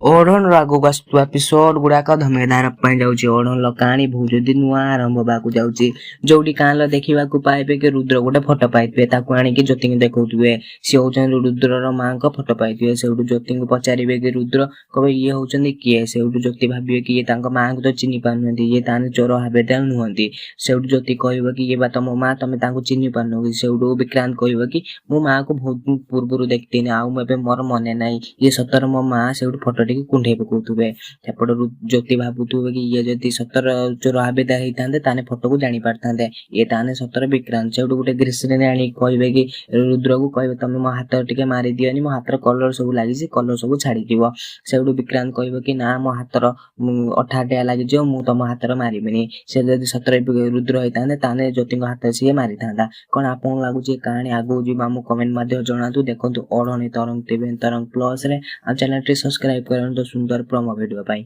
ओढ़ण आगक आसुवा episode गुड़ाक धमेदार जाऊँगी ओढ़ण कहानी बहुत जल्दी नुआ आरंभ होगा जाऊँगी जोटी कान देखा पाइबे कि रुद्र गोटे फटो पाइबे आणिकी ज्योति को देखुए सी हूँ रुद्र माँ को फटो पाइबे से ज्योति को पचारे कि रुद्र कहे ये हूँ किए से ज्योति भावे कि ये माँ को तो चिन्ह पार ये ताने चोर हाबेटा नुहति से ज्योति कह कि ये तुम माँ तुम चिन्ह पार कि से विक्रांत कह कि मो माँ को बहुत पूर्व देखती आए मोर मन ना ये सतर मो माँ से फटो कुंडे पकाउे सेपट ज्योति भावुवे कि ये जदि सतर चोर हाबेदा होता ताने फटो को जानी पारता ये ताने सतर विक्रांत से गोटे ग्रीसरे आनी कहे कि रुद्र को कहे तुम मो हाथ टे मारी दियनि मो हाथ कलर सब लगी कलर सब छाड़ी से विक्रांत कह कि ना मो हाथर अठाटिया लगी मुझे तुम हाथ मारिबिनी से जब सतर रुद्र होता ताने ज्योति हाथ सी मारी था कौन आपको लगुच कहानी आगू जी आम कमेंट मध्य जनातु देखो ओढ़णी तरंग टीवी तरंग प्लस रे चैनल टी सब्सक्राइब कर सुंदर प्रोमो वीडियो पाई।